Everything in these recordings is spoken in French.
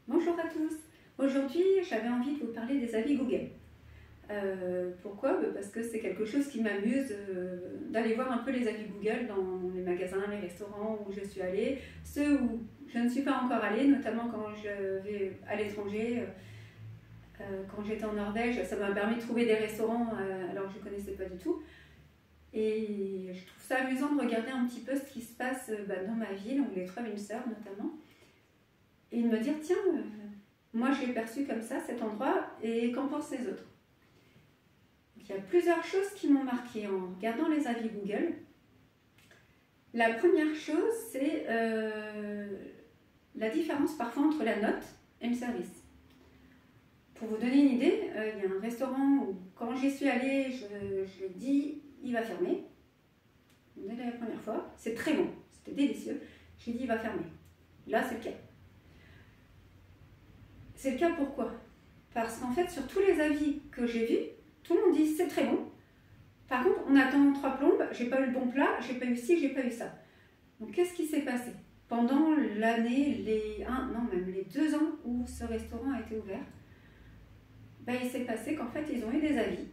Bonjour à tous. Aujourd'hui, j'avais envie de vous parler des avis Google. Pourquoi? Parce que c'est quelque chose qui m'amuse d'aller voir un peu les avis Google dans les magasins, les restaurants où je suis allée, ceux où je ne suis pas encore allée, notamment quand je vais à l'étranger. Quand j'étais en Norvège, ça m'a permis de trouver des restaurants alors que je ne connaissais pas du tout. Et je trouve ça amusant de regarder un petit peu ce qui se passe dans ma ville, où les trois sœurs notamment, et de me dire, tiens, moi je l'ai perçu comme ça, cet endroit, et qu'en pensent les autres? Donc, il y a plusieurs choses qui m'ont marqué en regardant les avis Google. La première chose, c'est la différence parfois entre la note et le service. Pour vous donner une idée, il y a un restaurant où quand j'y suis allée, je dis il va fermer. Dès la première fois, c'est très bon, c'était délicieux. J'ai dit il va fermer. Là, c'est le cas. C'est le cas pourquoi? Parce qu'en fait, sur tous les avis que j'ai vus, tout le monde dit c'est très bon. Par contre, on attend 3 plombes, j'ai pas eu le bon plat, j'ai pas eu ci, j'ai pas eu ça. Donc, qu'est-ce qui s'est passé? Pendant l'année, même les 2 ans où ce restaurant a été ouvert, il s'est passé qu'en fait, ils ont eu des avis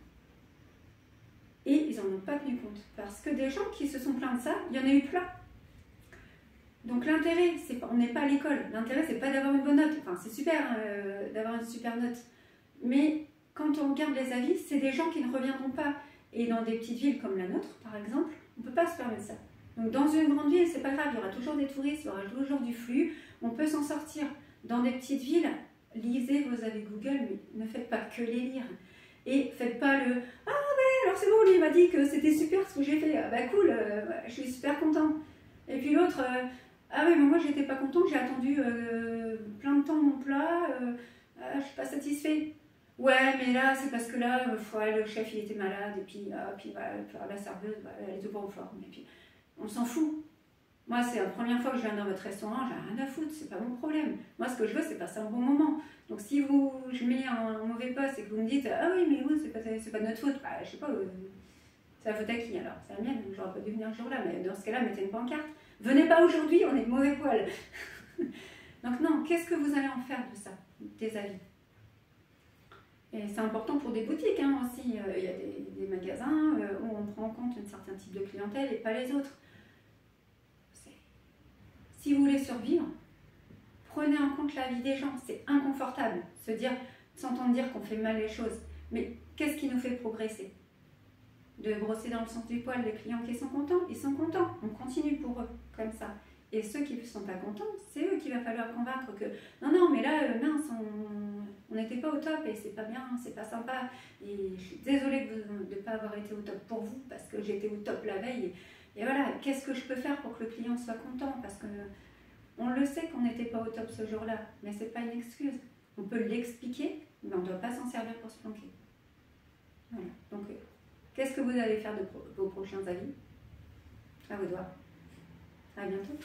et ils n'en ont pas tenu compte. Parce que des gens qui se sont plaints de ça, il y en a eu plein. Donc l'intérêt, on n'est pas à l'école. L'intérêt, c'est pas d'avoir une bonne note. Enfin, c'est super d'avoir une super note. Mais quand on regarde les avis, c'est des gens qui ne reviendront pas. Et dans des petites villes comme la nôtre, par exemple, on ne peut pas se permettre ça. Donc dans une grande ville, c'est pas grave, il y aura toujours des touristes, il y aura toujours du flux. On peut s'en sortir. Dans des petites villes, lisez vos avis Google, mais ne faites pas que les lire. Et faites pas le « Ah ouais, alors c'est bon, lui il m'a dit que c'était super ce que j'ai fait. Ah bah cool, je suis super content. » Et puis l'autre ah oui, mais moi j'étais pas content, j'ai attendu plein de temps mon plat, je suis pas satisfait. Ouais, mais là c'est parce que là, le chef il était malade, et puis la serveuse, elle était pas en forme. Et puis on s'en fout. Moi, c'est la première fois que je viens dans votre restaurant, j'ai rien à foutre, c'est pas mon problème. Moi, ce que je veux, c'est passer un bon moment. Donc, si je mets un mauvais poste et que vous me dites ah oui, mais vous, c'est pas de notre faute, je sais pas, c'est la faute à qui alors? C'est la mienne, j'aurais pas dû venir ce jour-là, mais dans ce cas-là, mettez une pancarte. Venez pas aujourd'hui, on est de mauvais poil. Donc, non, qu'est-ce que vous allez en faire de ça, des avis? Et c'est important pour des boutiques aussi. Il y a des magasins où on prend en compte un certain type de clientèle et pas les autres. Si vous voulez survivre, prenez en compte la vie des gens. C'est inconfortable s'entendre dire qu'on fait mal les choses. Mais qu'est-ce qui nous fait progresser? De brosser dans le sens du poil les clients qui sont contents, ils sont contents. On continue pour eux, comme ça. Et ceux qui ne sont pas contents, c'est eux qu'il va falloir convaincre que non, mais là, mince, on n'était pas au top et c'est pas bien, c'est pas sympa. Et je suis désolée de ne pas avoir été au top pour vous parce que j'étais au top la veille. Et voilà, qu'est-ce que je peux faire pour que le client soit content? Parce que on le sait qu'on n'était pas au top ce jour-là, mais ce n'est pas une excuse. On peut l'expliquer, mais on ne doit pas s'en servir pour se planquer. Voilà. Donc, qu'est-ce que vous allez faire de vos prochains avis? À vos doigts. À bientôt.